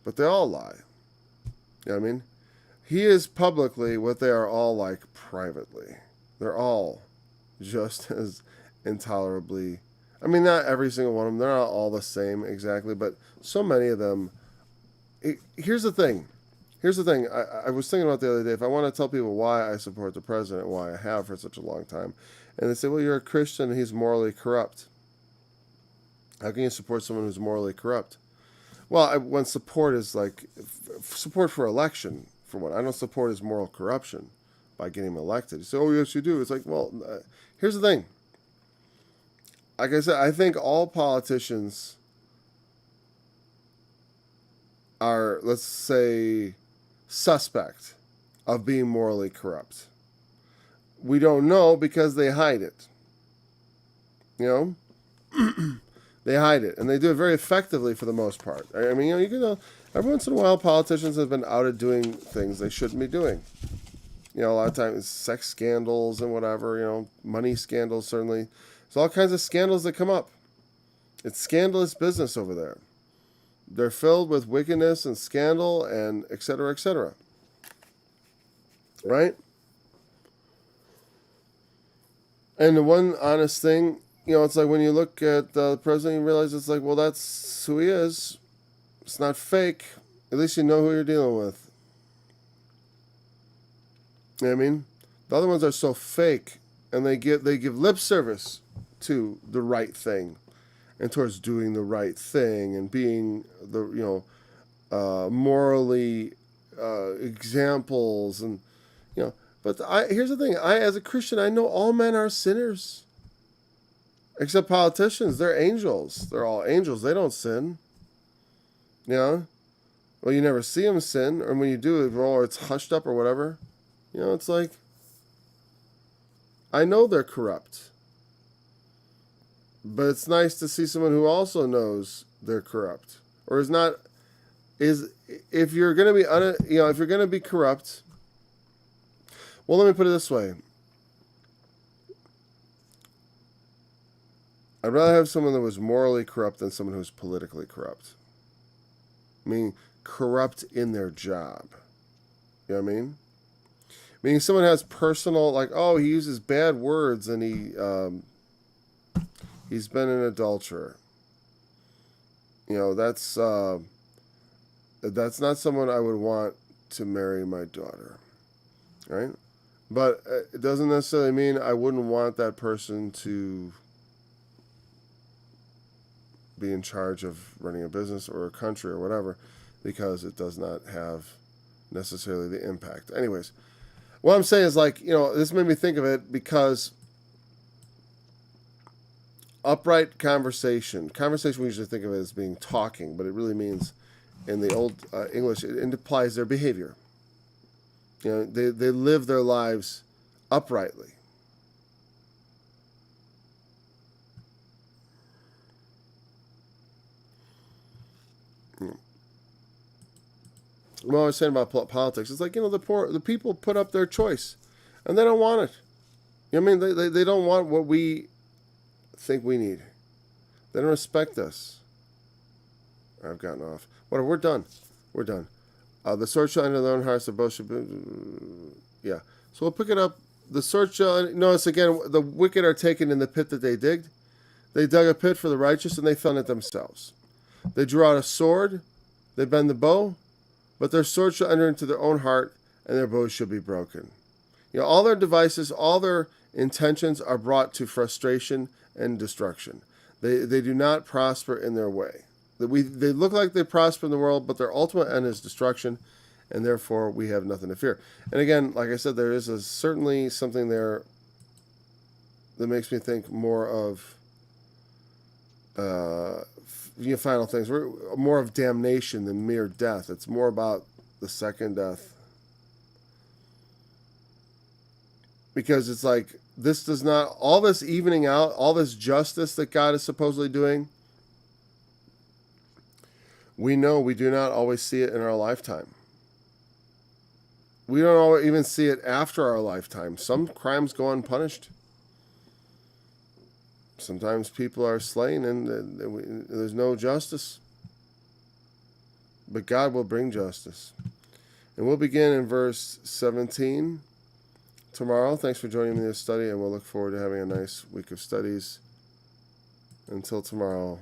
But they all lie. You know what I mean? He is publicly what they are all like privately. They're all just as intolerably. I mean, not every single one of them. They're not all the same exactly, but so many of them. Here's the thing. I was thinking about the other day. If I want to tell people why I support the president, why I have for such a long time, and they say, well, you're a Christian and he's morally corrupt. How can you support someone who's morally corrupt? Well, when support is like support for election, for one, I don't support his moral corruption by getting him elected. You say, oh, yes, you do. It's like, well, here's the thing. Like I said, I think all politicians are, let's say, suspect of being morally corrupt. We don't know because they hide it. You know? They hide it, and they do it very effectively for the most part. I mean, you can every once in a while, politicians have been outed doing things they shouldn't be doing. A lot of times, sex scandals and whatever. Money scandals, certainly. There's all kinds of scandals that come up. It's scandalous business over there. They're filled with wickedness and scandal and et cetera, et cetera. Right? And the one honest thing, it's like when you look at the president, you realize it's like, well, that's who he is. It's not fake. At least you know who you're dealing with. You know what I mean? The other ones are so fake, and they give lip service to the right thing, and towards doing the right thing, and being the morally examples, and But here's the thing: as a Christian, I know all men are sinners. Except politicians, they're angels. They're all angels. They don't sin. Well, you never see them sin, or when you do, or it's hushed up or whatever. It's like, I know they're corrupt. But it's nice to see someone who also knows they're corrupt. Or if you're going to be, if you're going to be corrupt, well, let me put it this way. I'd rather have someone that was morally corrupt than someone who's politically corrupt. Meaning corrupt in their job. You know what I mean? Meaning someone has personal, like, oh, he uses bad words and he's been an adulterer. That's not someone I would want to marry my daughter. Right? But it doesn't necessarily mean I wouldn't want that person to be in charge of running a business or a country or whatever, because it does not have necessarily the impact. Anyways, what I'm saying is, like, this made me think of it because upright conversation we usually think of it as being talking, but it really means in the old English, it implies their behavior. They live their lives uprightly. What I was saying about politics, it's like, the people put up their choice, and they don't want it. I mean? They don't want what we think we need. They don't respect us. I've gotten off. Whatever, we're done. We're done. The sword shall enter their own hearts, the bow should be... Yeah. So we'll pick it up. The sword shall... Notice again, the wicked are taken in the pit that they digged. They dug a pit for the righteous, and they fell in it themselves. They drew out a sword. They bend the bow. But their sword shall enter into their own heart, and their bows shall be broken. All their devices, all their intentions are brought to frustration and destruction. They do not prosper in their way. They look like they prosper in the world, but their ultimate end is destruction, and therefore we have nothing to fear. And again, like I said, there is certainly something there that makes me think more of final things. We're more of damnation than mere death. It's more about the second death. Because it's like, this does not, all this evening out, all this justice that God is supposedly doing, we know we do not always see it in our lifetime. We don't always even see it after our lifetime. Some crimes go unpunished. Sometimes people are slain and there's no justice. But God will bring justice. And we'll begin in verse 17 tomorrow. Thanks for joining me in this study, and we'll look forward to having a nice week of studies. Until tomorrow.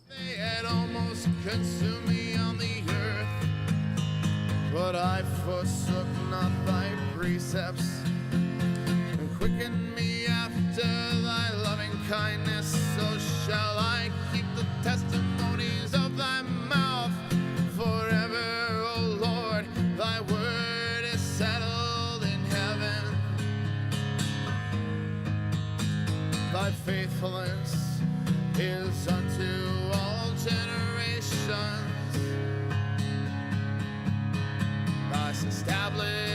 They had almost consumed me on the earth, but I forsook not thy precepts. Quicken me after thy loving kindness, so shall I keep the testimonies of thy mouth forever, O Lord. Thy word is settled in heaven. Thy faithfulness is unto all generations. Thus established